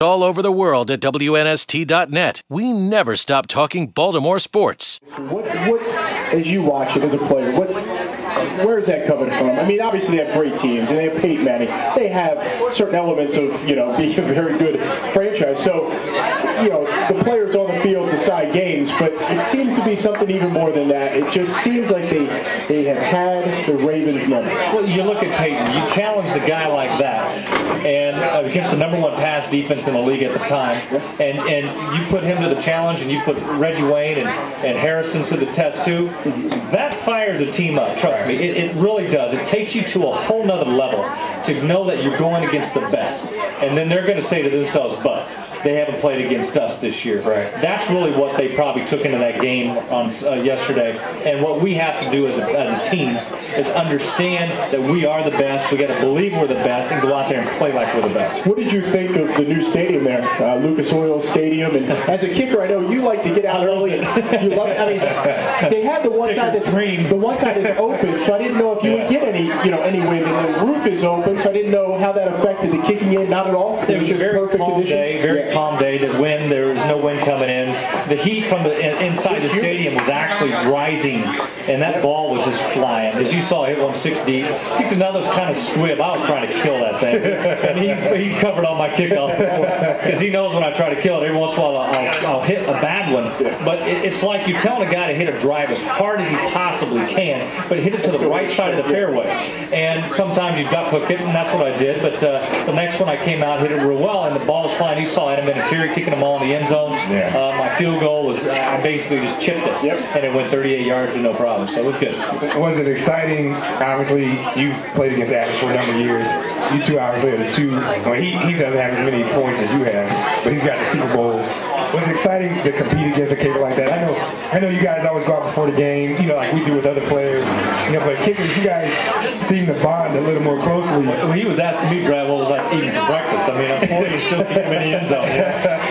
All over the world at WNST.net. We never stop talking Baltimore sports. What, as you watch it as a player, where is that coming from? I mean, obviously they have great teams, and they have Peyton Manning. They have certain elements of, being a very good franchise. So, the players on the field decide games, but it seems to be something even more than that. It just seems like they have had the Ravens number. Well, you look at Peyton. You challenge a guy like that, and against the #1 pass defense in the league at the time, and you put him to the challenge, and you put Reggie Wayne and Harrison to the test too. That fires a team up. Trust me, it really does. It takes you to a whole nother level to know that you're going against the best, and then they're going to say to themselves, "But they haven't played against us this year." Right. That's really what they probably took into that game on yesterday. And what we have to do as a team is understand that we are the best. We got to believe we're the best and go out there and play like we're the best. What did you think of the new stadium there, Lucas Oil Stadium? And as a kicker, I know you like to get out early. And you love it. I mean, they have the one side that's open, so I didn't know if you would get any wind. And the roof is open, so I didn't know how that affected the kicking in. Not at all. It was just a very perfect calm conditions. day, very calm day. The wind, there was no wind coming in. The heat from the inside the stadium was actually rising, and that ball was just flying. As you saw, it hit 160. Kicked another kind of squib. I was trying to kill that thing, and he's covered all my kickoffs before because he knows when I try to kill it. Every once in a while, I'll hit a bad one. But it's like you're telling a guy to hit a drive as hard as he possibly can, but hit it to the right side of the fairway. And sometimes you duck hook it, and that's what I did. But the next one I came out, hit it real well, and the ball was flying. You saw Adam Vinatieri kicking them all in the end zone. Yeah. My field goal was I basically just chipped it, and it went 38 yards with no problem. So it was good. Was it exciting? Obviously, you played against Adam for a number of years. You two obviously are the two. Well, he doesn't have as many points as you have, but he's got the Super Bowls. Was it exciting to compete against a kicker like that? I know you guys always go out before the game, like we do with other players. But kickers, you guys seem to bond a little more closely. Well, he was asking me, Brad, what was I eating for breakfast? I mean, I'm 40 and still kicking him in the end zone.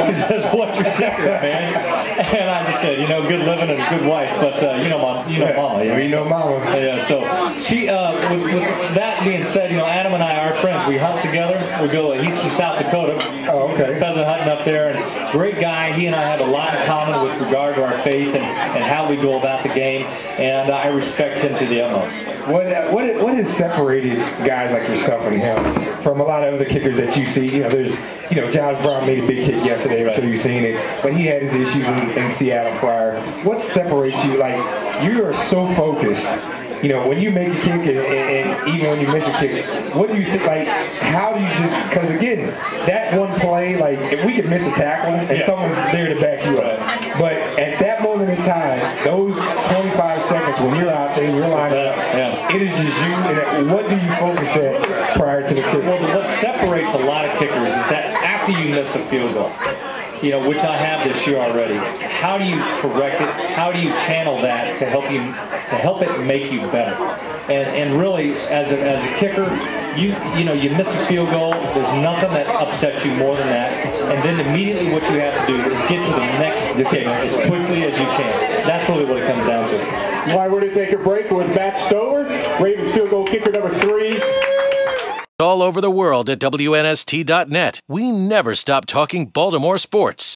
He says, "What's your secret, man?" And I just said, good living and a good wife, but mama. We know mama. Yeah. So she, with that being said, Adam and I are friends. We hunt together. We go. He's from South Dakota. Oh, okay. Pheasant hunting up there, and great guy. He and I have a lot in common with regard to our faith and how we go about the game, and I respect him to the utmost. What has separated guys like yourself and him from a lot of other kickers that you see? There's Giles Brown made a big hit yesterday. I'm sure you've seen it, but he had his issues in Seattle prior. What separates you? Like, you are so focused. When you make a kick and even when you miss a kick, what do you think, how do you just, because again, that one play, if we could miss a tackle and someone's there to back you up. But at that moment in time, those 25 seconds when you're out there, you're lined up, it is just you, and what do you focus at prior to the kick? Well, what separates a lot of kickers is that after you miss a field goal, which I have this year already, how do you correct it? How do you channel that to help it make you better? And really, as a kicker, you miss a field goal. There's nothing that upsets you more than that. And then immediately, what you have to do is get to the next kick as quickly as you can. That's really what it comes down to. All right, we're going to take a break with Matt Stover, Ravens field goal kicker number 3. All over the world at WNST.net. We never stop talking Baltimore sports.